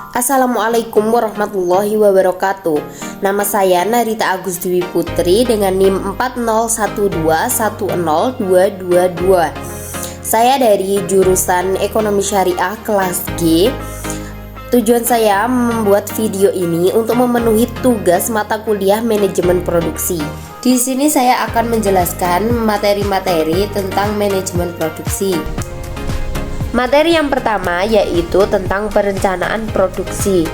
Assalamualaikum warahmatullahi wabarakatuh. Nama saya Narita Agus Dwi Putri dengan NIM 4012102222. Saya dari jurusan Ekonomi Syariah kelas G. Tujuan saya membuat video ini untuk memenuhi tugas mata kuliah manajemen produksi. Di sini saya akan menjelaskan materi-materi tentang manajemen produksi. Materi yang pertama yaitu tentang perencanaan produksi.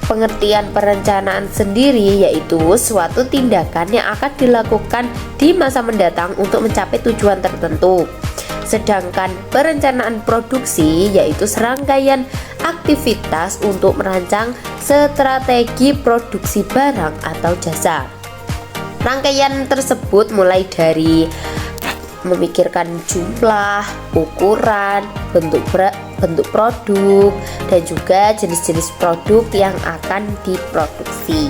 Pengertian perencanaan sendiri yaitu suatu tindakan yang akan dilakukan di masa mendatang untuk mencapai tujuan tertentu. Sedangkan perencanaan produksi yaitu serangkaian aktivitas untuk merancang strategi produksi barang atau jasa. Rangkaian tersebut mulai dari memikirkan jumlah, ukuran, bentuk produk, dan juga jenis-jenis produk yang akan diproduksi.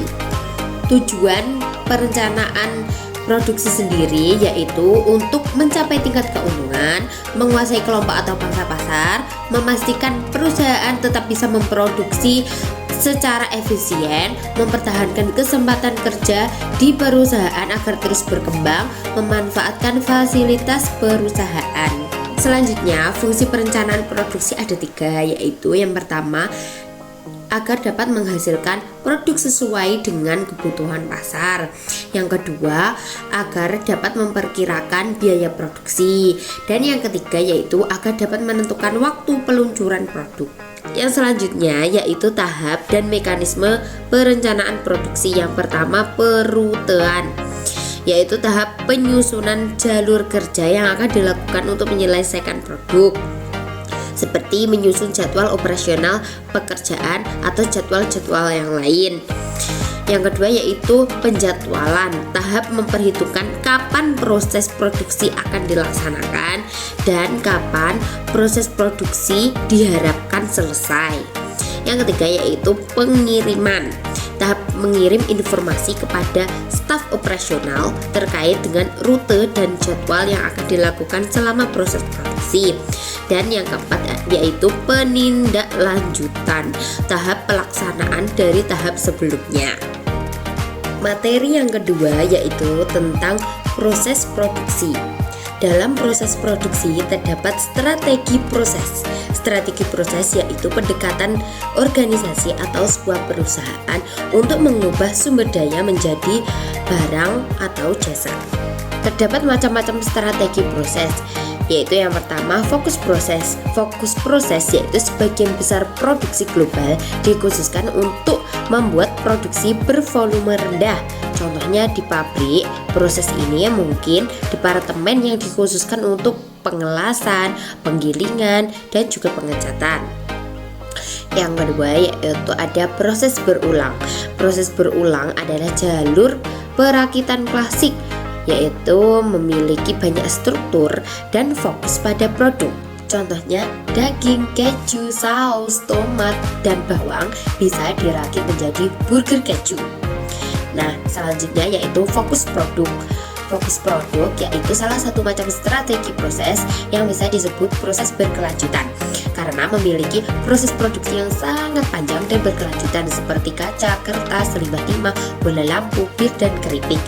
Tujuan perencanaan produksi sendiri yaitu untuk mencapai tingkat keuntungan, menguasai kelompok atau pangsa pasar, memastikan perusahaan tetap bisa memproduksi secara efisien, mempertahankan kesempatan kerja di perusahaan agar terus berkembang, memanfaatkan fasilitas perusahaan. Selanjutnya, fungsi perencanaan produksi ada 3, yaitu yang pertama, agar dapat menghasilkan produk sesuai dengan kebutuhan pasar. Yang kedua, agar dapat memperkirakan biaya produksi. Dan yang ketiga yaitu agar dapat menentukan waktu peluncuran produk. Yang selanjutnya yaitu tahap dan mekanisme perencanaan produksi. Yang pertama, perutean, yaitu tahap penyusunan jalur kerja yang akan dilakukan untuk menyelesaikan produk, seperti menyusun jadwal operasional pekerjaan atau jadwal-jadwal yang lain. Yang kedua yaitu penjadwalan, tahap memperhitungkan kapan proses produksi akan dilaksanakan dan kapan proses produksi diharapkan selesai. Yang ketiga yaitu pengiriman, tahap mengirim informasi kepada staf operasional terkait dengan rute dan jadwal yang akan dilakukan selama proses produksi. Dan yang keempat yaitu penindaklanjutan, tahap pelaksanaan dari tahap sebelumnya. Materi yang kedua yaitu tentang proses produksi. Dalam proses produksi terdapat strategi proses. Strategi proses yaitu pendekatan organisasi atau sebuah perusahaan untuk mengubah sumber daya menjadi barang atau jasa. Terdapat macam-macam strategi proses, yaitu yang pertama fokus proses. Fokus proses yaitu sebagian besar produksi global dikhususkan untuk membuat produksi bervolume rendah. Contohnya di pabrik, proses ini mungkin departemen yang dikhususkan untuk pengelasan, penggilingan, dan juga pengecatan. Yang kedua yaitu ada proses berulang. Proses berulang adalah jalur perakitan klasik, yaitu memiliki banyak struktur dan fokus pada produk. Contohnya daging, keju, saus, tomat, dan bawang bisa dirakit menjadi burger keju. Nah, selanjutnya yaitu fokus produk. Fokus produk yaitu salah satu macam strategi proses yang bisa disebut proses berkelanjutan karena memiliki proses produksi yang sangat panjang dan berkelanjutan seperti kaca, kertas, limbah timah, bola lampu, bir, dan keripik.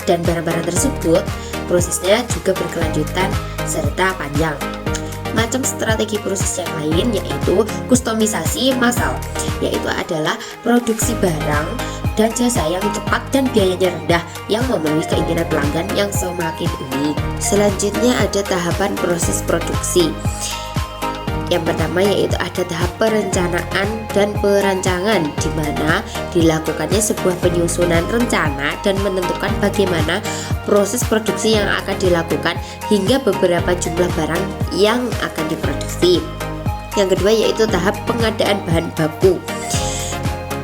Dan barang-barang tersebut prosesnya juga berkelanjutan serta panjang. Macam strategi proses yang lain yaitu kustomisasi massal, yaitu adalah produksi barang dan jasa yang cepat dan biayanya rendah yang memenuhi keinginan pelanggan yang semakin unik. Selanjutnya ada tahapan proses produksi. Yang pertama yaitu ada tahap perencanaan dan perancangan, di mana dilakukannya sebuah penyusunan rencana dan menentukan bagaimana proses produksi yang akan dilakukan hingga beberapa jumlah barang yang akan diproduksi. Yang kedua yaitu tahap pengadaan bahan baku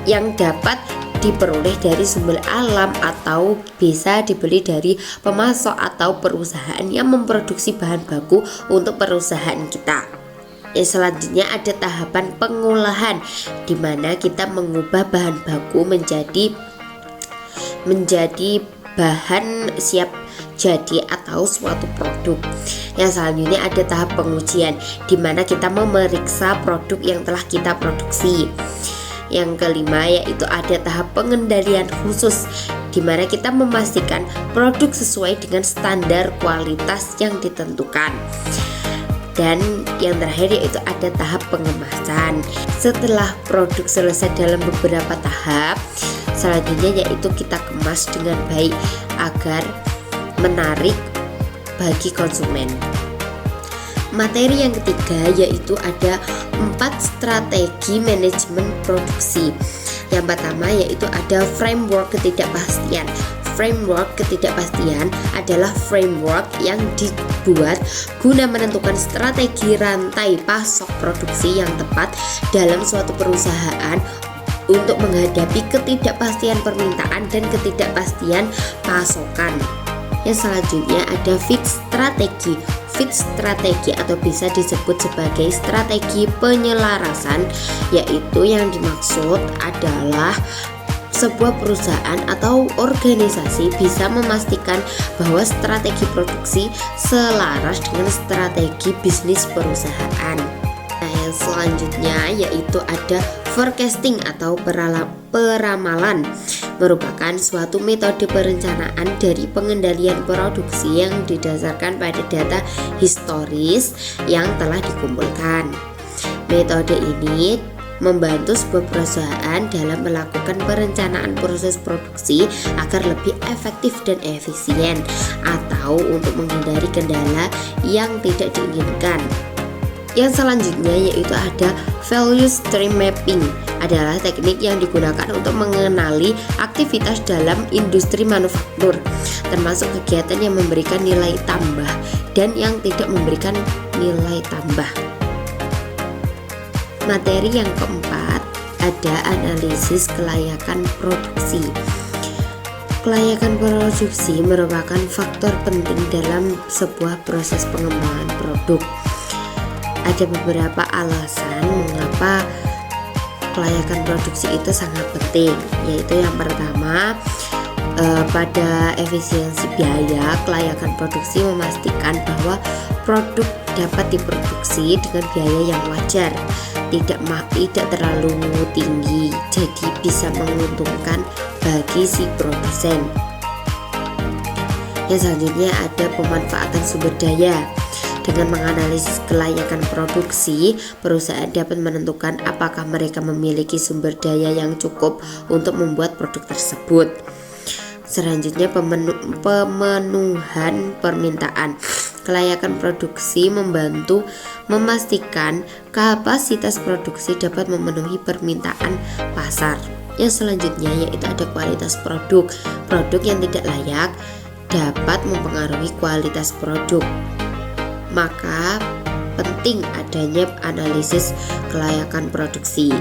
yang dapat diperoleh dari sumber alam atau bisa dibeli dari pemasok atau perusahaan yang memproduksi bahan baku untuk perusahaan kita. Selanjutnya ada tahapan pengolahan, di mana kita mengubah bahan baku menjadi bahan siap jadi atau suatu produk. Yang selanjutnya ada tahap pengujian, di mana kita memeriksa produk yang telah kita produksi. Yang kelima yaitu ada tahap pengendalian khusus, di mana kita memastikan produk sesuai dengan standar kualitas yang ditentukan. Dan yang terakhir yaitu ada tahap pengemasan. Setelah produk selesai dalam beberapa tahap, selanjutnya yaitu kita kemas dengan baik agar menarik bagi konsumen. Materi yang ketiga yaitu ada 4 strategi manajemen produksi. Yang pertama yaitu ada framework ketidakpastian. Framework ketidakpastian adalah framework yang dibuat guna menentukan strategi rantai pasok produksi yang tepat dalam suatu perusahaan untuk menghadapi ketidakpastian permintaan dan ketidakpastian pasokan. Yang selanjutnya ada fixed strategi. Fixed strategi atau bisa disebut sebagai strategi penyelarasan, yaitu yang dimaksud adalah sebuah perusahaan atau organisasi bisa memastikan bahwa strategi produksi selaras dengan strategi bisnis perusahaan. Nah, yang selanjutnya yaitu ada forecasting atau peramalan, merupakan suatu metode perencanaan dari pengendalian produksi yang didasarkan pada data historis yang telah dikumpulkan. Metode ini membantu sebuah perusahaan dalam melakukan perencanaan proses produksi agar lebih efektif dan efisien, atau untuk menghindari kendala yang tidak diinginkan. Yang selanjutnya yaitu ada value stream mapping, adalah teknik yang digunakan untuk mengenali aktivitas dalam industri manufaktur, termasuk kegiatan yang memberikan nilai tambah dan yang tidak memberikan nilai tambah. Materi yang keempat ada analisis kelayakan produksi. Kelayakan produksi merupakan faktor penting dalam sebuah proses pengembangan produk. Ada beberapa alasan mengapa kelayakan produksi itu sangat penting, yaitu yang pertama pada efisiensi biaya. Kelayakan produksi memastikan bahwa produk dapat diproduksi dengan biaya yang wajar, tidak terlalu tinggi, jadi bisa menguntungkan bagi si produsen. Yang selanjutnya ada pemanfaatan sumber daya. Dengan menganalisis kelayakan produksi, perusahaan dapat menentukan apakah mereka memiliki sumber daya yang cukup untuk membuat produk tersebut. Selanjutnya pemenuhan permintaan. Kelayakan produksi membantu memastikan kapasitas produksi dapat memenuhi permintaan pasar. Yang selanjutnya yaitu ada kualitas produk. Produk yang tidak layak dapat mempengaruhi kualitas produk. Maka penting adanya analisis kelayakan produksi.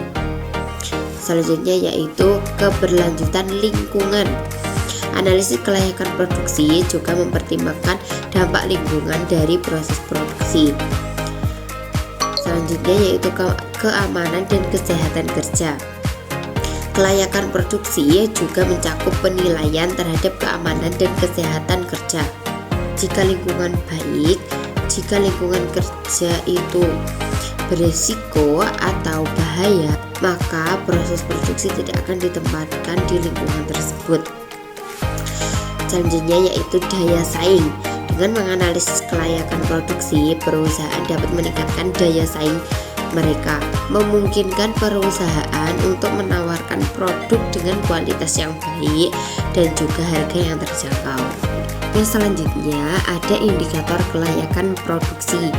Selanjutnya yaitu keberlanjutan lingkungan. Analisis kelayakan produksi juga mempertimbangkan dampak lingkungan dari proses produksi. Selanjutnya yaitu keamanan dan kesehatan kerja. Kelayakan produksi juga mencakup penilaian terhadap keamanan dan kesehatan kerja. Jika lingkungan baik, jika lingkungan kerja itu berisiko atau bahaya, maka proses produksi tidak akan ditempatkan di lingkungan tersebut. Selanjutnya yaitu daya saing. Dengan menganalisis kelayakan produksi, perusahaan dapat meningkatkan daya saing mereka, memungkinkan perusahaan untuk menawarkan produk dengan kualitas yang baik dan juga harga yang terjangkau. Yang selanjutnya ada indikator kelayakan produksi.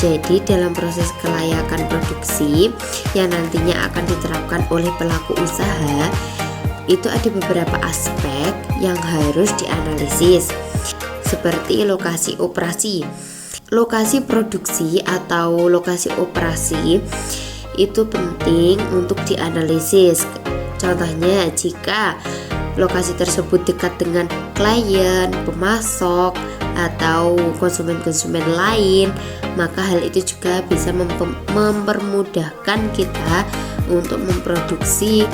Jadi dalam proses kelayakan produksi yang nantinya akan diterapkan oleh pelaku usaha, itu ada beberapa aspek yang harus dianalisis, seperti lokasi operasi. Lokasi produksi atau lokasi operasi itu penting untuk dianalisis. Contohnya, jika lokasi tersebut dekat dengan klien, pemasok, atau konsumen-konsumen lain, maka hal itu juga bisa mempermudahkan kita untuk memproduksi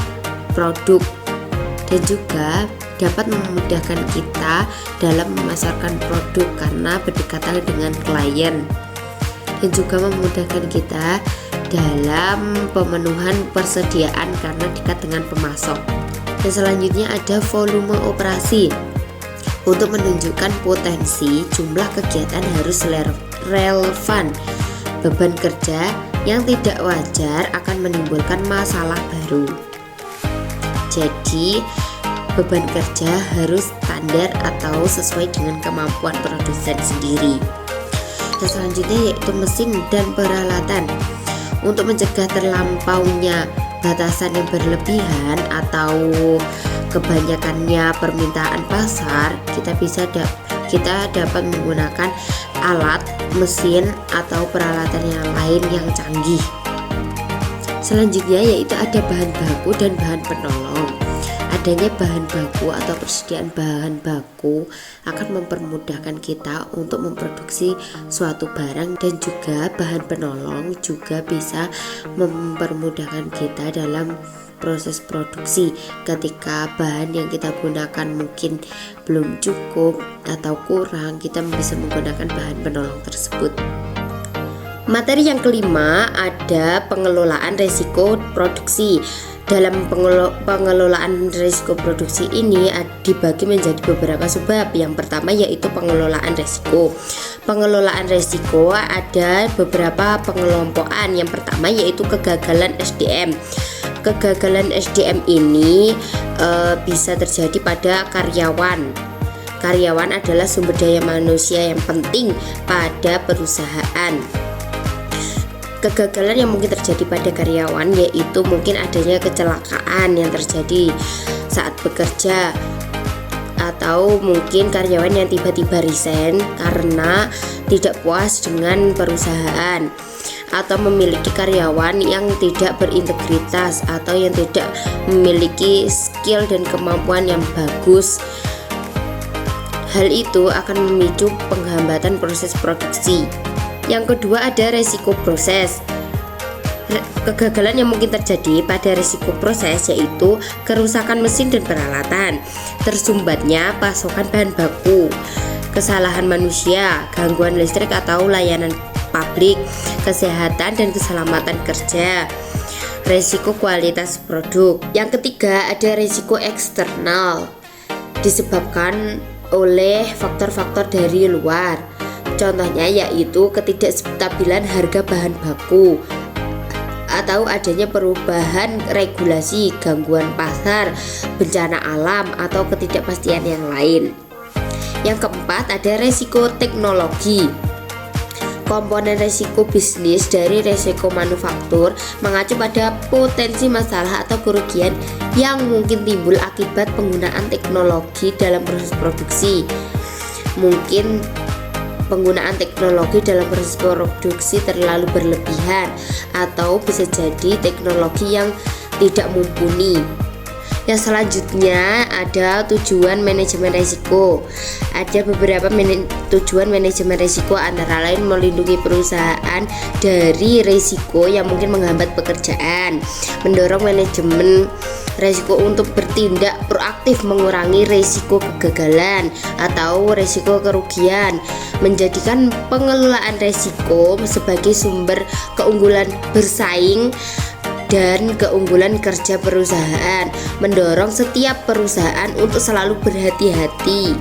produk dan juga dapat memudahkan kita dalam memasarkan produk karena berdekatan dengan klien, dan juga memudahkan kita dalam pemenuhan persediaan karena dekat dengan pemasok. Dan selanjutnya ada volume operasi. Untuk menunjukkan potensi, jumlah kegiatan harus relevan. Beban kerja yang tidak wajar akan menimbulkan masalah baru. Jadi, beban kerja harus standar atau sesuai dengan kemampuan produsen sendiri. Dan selanjutnya yaitu mesin dan peralatan. Untuk mencegah terlampaunya batasan yang berlebihan atau kebanyakannya permintaan pasar, kita dapat menggunakan alat, mesin, atau peralatan yang lain yang canggih. Selanjutnya yaitu ada bahan baku dan bahan penolong. Adanya bahan baku atau persediaan bahan baku akan mempermudahkan kita untuk memproduksi suatu barang, dan juga bahan penolong juga bisa mempermudahkan kita dalam proses produksi ketika bahan yang kita gunakan mungkin belum cukup atau kurang, kita bisa menggunakan bahan penolong tersebut. Materi yang kelima ada pengelolaan risiko produksi. Dalam pengelolaan risiko produksi ini dibagi menjadi beberapa subbab. Yang pertama yaitu pengelolaan risiko. Pengelolaan risiko ada beberapa pengelompokan. Yang pertama yaitu kegagalan SDM. Kegagalan SDM ini bisa terjadi pada karyawan. Karyawan adalah sumber daya manusia yang penting pada perusahaan. Kegagalan yang mungkin terjadi pada karyawan yaitu mungkin adanya kecelakaan yang terjadi saat bekerja, atau mungkin karyawan yang tiba-tiba resign karena tidak puas dengan perusahaan, atau memiliki karyawan yang tidak berintegritas atau yang tidak memiliki skill dan kemampuan yang bagus. Hal itu akan memicu penghambatan proses produksi. Yang kedua ada resiko proses. Kegagalan yang mungkin terjadi pada resiko proses yaitu kerusakan mesin dan peralatan, tersumbatnya pasokan bahan baku, kesalahan manusia, gangguan listrik atau layanan publik, kesehatan dan keselamatan kerja, resiko kualitas produk. Yang ketiga ada resiko eksternal, disebabkan oleh faktor-faktor dari luar. Contohnya yaitu ketidakstabilan harga bahan baku, atau adanya perubahan regulasi, gangguan pasar, bencana alam, atau ketidakpastian yang lain. Yang keempat ada resiko teknologi. Komponen resiko bisnis dari resiko manufaktur mengacu pada potensi masalah atau kerugian yang mungkin timbul akibat penggunaan teknologi dalam proses produksi. Mungkin penggunaan teknologi dalam proses produksi terlalu berlebihan, atau bisa jadi teknologi yang tidak mumpuni. Yang selanjutnya ada tujuan manajemen risiko. Ada beberapa tujuan manajemen risiko, antara lain melindungi perusahaan dari risiko yang mungkin menghambat pekerjaan, mendorong manajemen risiko untuk bertindak proaktif mengurangi risiko kegagalan atau risiko kerugian, menjadikan pengelolaan risiko sebagai sumber keunggulan bersaing dan keunggulan kerja perusahaan, mendorong setiap perusahaan untuk selalu berhati-hati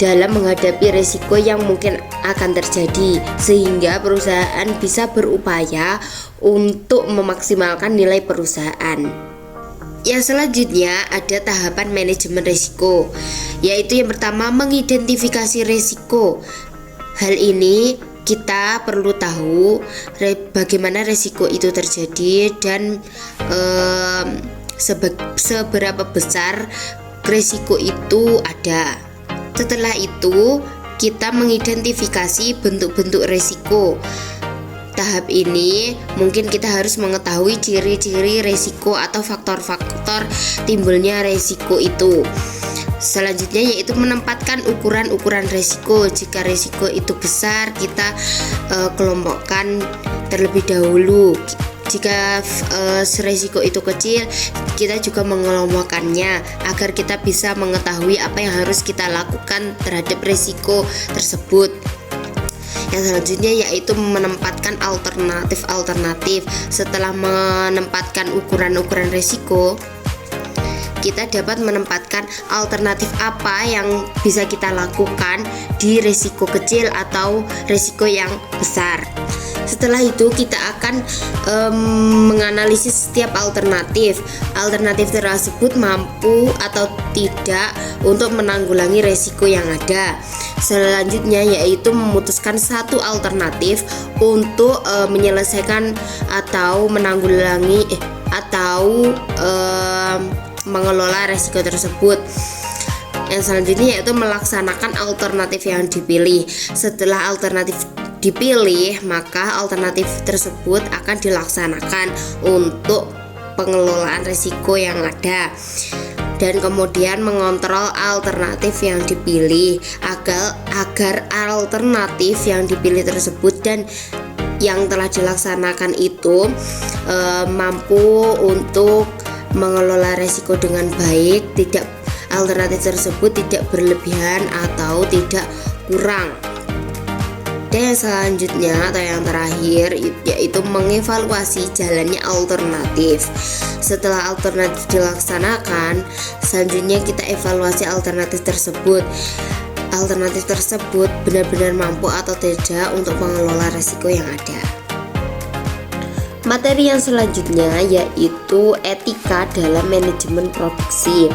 dalam menghadapi risiko yang mungkin akan terjadi, sehingga perusahaan bisa berupaya untuk memaksimalkan nilai perusahaan. Yang selanjutnya ada tahapan manajemen risiko, yaitu yang pertama mengidentifikasi risiko. Hal ini kita perlu tahu bagaimana risiko itu terjadi dan seberapa besar risiko itu ada. Setelah itu kita mengidentifikasi bentuk-bentuk risiko. Tahap ini mungkin kita harus mengetahui ciri-ciri risiko atau faktor-faktor timbulnya risiko itu. Selanjutnya yaitu menempatkan ukuran-ukuran risiko. Jika risiko itu besar, kita kelompokkan terlebih dahulu. Jika resiko itu kecil, kita juga mengelompokannya agar kita bisa mengetahui apa yang harus kita lakukan terhadap resiko tersebut. Yang selanjutnya yaitu menempatkan alternatif. Setelah menempatkan ukuran-ukuran resiko, kita dapat menempatkan alternatif apa yang bisa kita lakukan di resiko kecil atau resiko yang besar. Setelah itu kita akan menganalisis setiap alternatif. Alternatif tersebut mampu atau tidak untuk menanggulangi resiko yang ada. Selanjutnya yaitu memutuskan satu alternatif untuk menyelesaikan atau menanggulangi atau mengelola resiko tersebut. Yang selanjutnya yaitu melaksanakan alternatif yang dipilih. Setelah alternatif dipilih, maka alternatif tersebut akan dilaksanakan untuk pengelolaan risiko yang ada, dan kemudian mengontrol alternatif yang dipilih agar alternatif yang dipilih tersebut dan yang telah dilaksanakan itu mampu untuk mengelola risiko dengan baik, alternatif tersebut tidak berlebihan atau tidak kurang. Dan yang selanjutnya atau yang terakhir yaitu mengevaluasi jalannya alternatif. Setelah alternatif dilaksanakan, selanjutnya kita evaluasi alternatif tersebut. Alternatif tersebut benar-benar mampu atau tidak untuk mengelola risiko yang ada. Materi yang selanjutnya yaitu etika dalam manajemen produksi.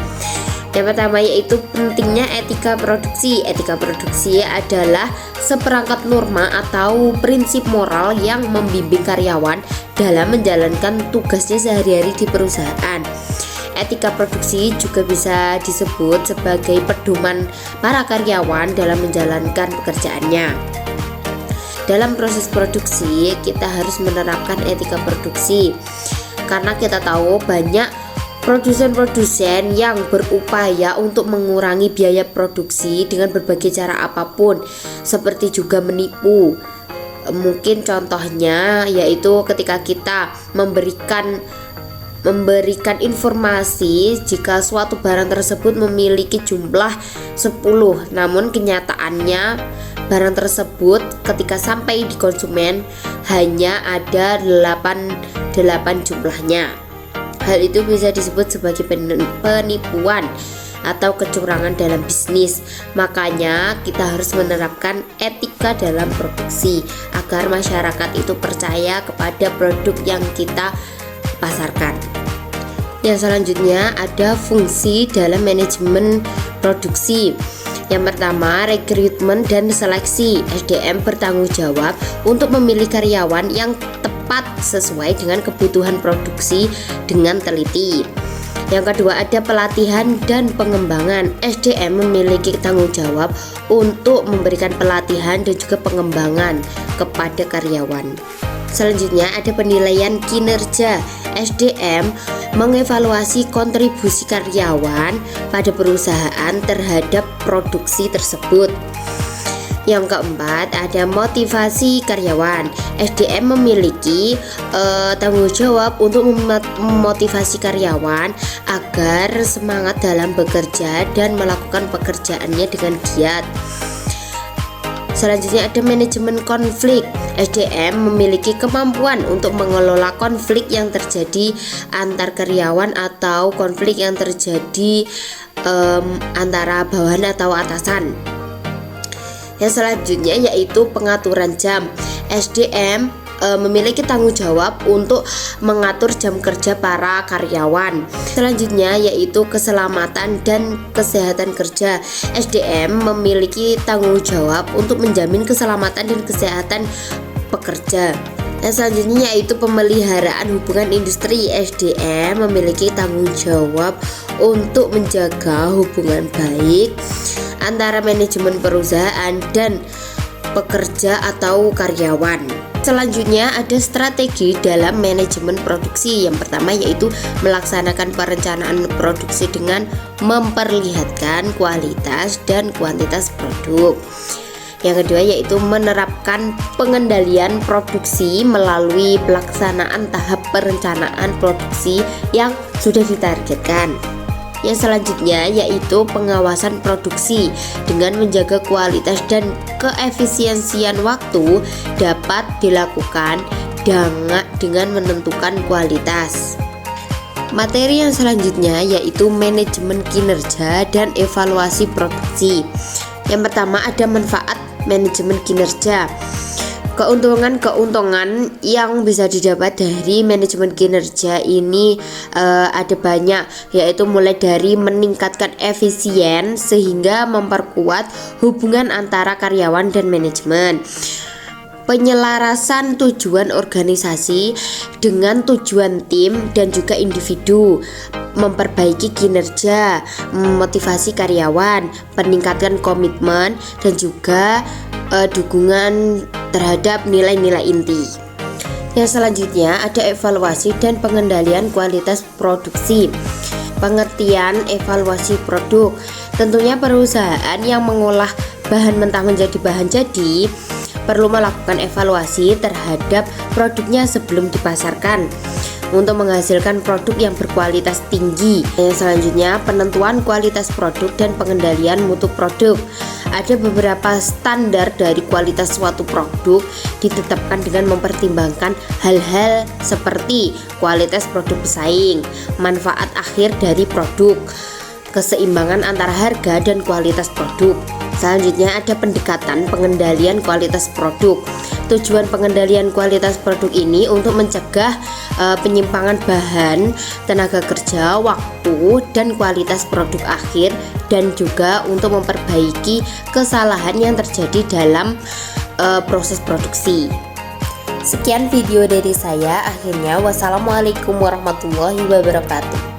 Yang pertama yaitu pentingnya etika produksi. Etika produksi adalah seperangkat norma atau prinsip moral yang membimbing karyawan dalam menjalankan tugasnya sehari-hari di perusahaan. Etika produksi juga bisa disebut sebagai pedoman para karyawan dalam menjalankan pekerjaannya. Dalam proses produksi, kita harus menerapkan etika produksi karena kita tahu banyak produsen-produsen yang berupaya untuk mengurangi biaya produksi dengan berbagai cara apapun, seperti juga menipu. Mungkin contohnya yaitu ketika kita memberikan informasi jika suatu barang tersebut memiliki jumlah 10, namun kenyataannya barang tersebut ketika sampai di konsumen hanya ada 8 jumlahnya. Hal itu bisa disebut sebagai penipuan atau kecurangan dalam bisnis. Makanya kita harus menerapkan etika dalam produksi agar masyarakat itu percaya kepada produk yang kita pasarkan. Yang selanjutnya ada fungsi dalam manajemen produksi. Yang pertama, rekrutmen dan seleksi. SDM bertanggung jawab untuk memilih karyawan yang tepat sesuai dengan kebutuhan produksi dengan teliti. Yang kedua ada pelatihan dan pengembangan. SDM memiliki tanggung jawab untuk memberikan pelatihan dan juga pengembangan kepada karyawan. Selanjutnya ada penilaian kinerja. SDM mengevaluasi kontribusi karyawan pada perusahaan terhadap produksi tersebut. Yang keempat ada motivasi karyawan. SDM memiliki tanggung jawab untuk memotivasi karyawan agar semangat dalam bekerja dan melakukan pekerjaannya dengan giat. Selanjutnya ada manajemen konflik. SDM memiliki kemampuan untuk mengelola konflik yang terjadi antar karyawan atau konflik yang terjadi antara bawahan atau atasan. Yang selanjutnya yaitu pengaturan jam. SDM memiliki tanggung jawab untuk mengatur jam kerja para karyawan. Selanjutnya yaitu keselamatan dan kesehatan kerja. SDM memiliki tanggung jawab untuk menjamin keselamatan dan kesehatan pekerja. Yang selanjutnya yaitu pemeliharaan hubungan industri. SDM memiliki tanggung jawab untuk menjaga hubungan baik antara manajemen perusahaan dan pekerja atau karyawan. Selanjutnya ada strategi dalam manajemen produksi. Yang pertama yaitu melaksanakan perencanaan produksi dengan memperlihatkan kualitas dan kuantitas produk. Yang kedua yaitu menerapkan pengendalian produksi melalui pelaksanaan tahap perencanaan produksi yang sudah ditargetkan. Yang selanjutnya yaitu pengawasan produksi dengan menjaga kualitas dan keefisiensian waktu dapat dilakukan dengan menentukan kualitas. Materi yang selanjutnya yaitu manajemen kinerja dan evaluasi produksi. Yang pertama ada manfaat manajemen kinerja. Keuntungan yang bisa didapat dari manajemen kinerja ini ada banyak, yaitu mulai dari meningkatkan efisien sehingga memperkuat hubungan antara karyawan dan manajemen, penyelarasan tujuan organisasi dengan tujuan tim dan juga individu, memperbaiki kinerja, memotivasi karyawan, peningkatan komitmen dan juga dukungan terhadap nilai-nilai inti. Yang selanjutnya ada evaluasi dan pengendalian kualitas produksi. Pengertian evaluasi produk. Tentunya perusahaan yang mengolah bahan mentah menjadi bahan jadi perlu melakukan evaluasi terhadap produknya sebelum dipasarkan untuk menghasilkan produk yang berkualitas tinggi. Yang selanjutnya penentuan kualitas produk dan pengendalian mutu produk. Ada beberapa standar dari kualitas suatu produk ditetapkan dengan mempertimbangkan hal-hal seperti kualitas produk pesaing, manfaat akhir dari produk, keseimbangan antara harga dan kualitas produk. Selanjutnya ada pendekatan pengendalian kualitas produk. Tujuan pengendalian kualitas produk ini untuk mencegah penyimpangan bahan, tenaga kerja, waktu, dan kualitas produk akhir, dan juga untuk memperbaiki kesalahan yang terjadi dalam proses produksi. Sekian video dari saya. Akhirnya, wassalamualaikum warahmatullahi wabarakatuh.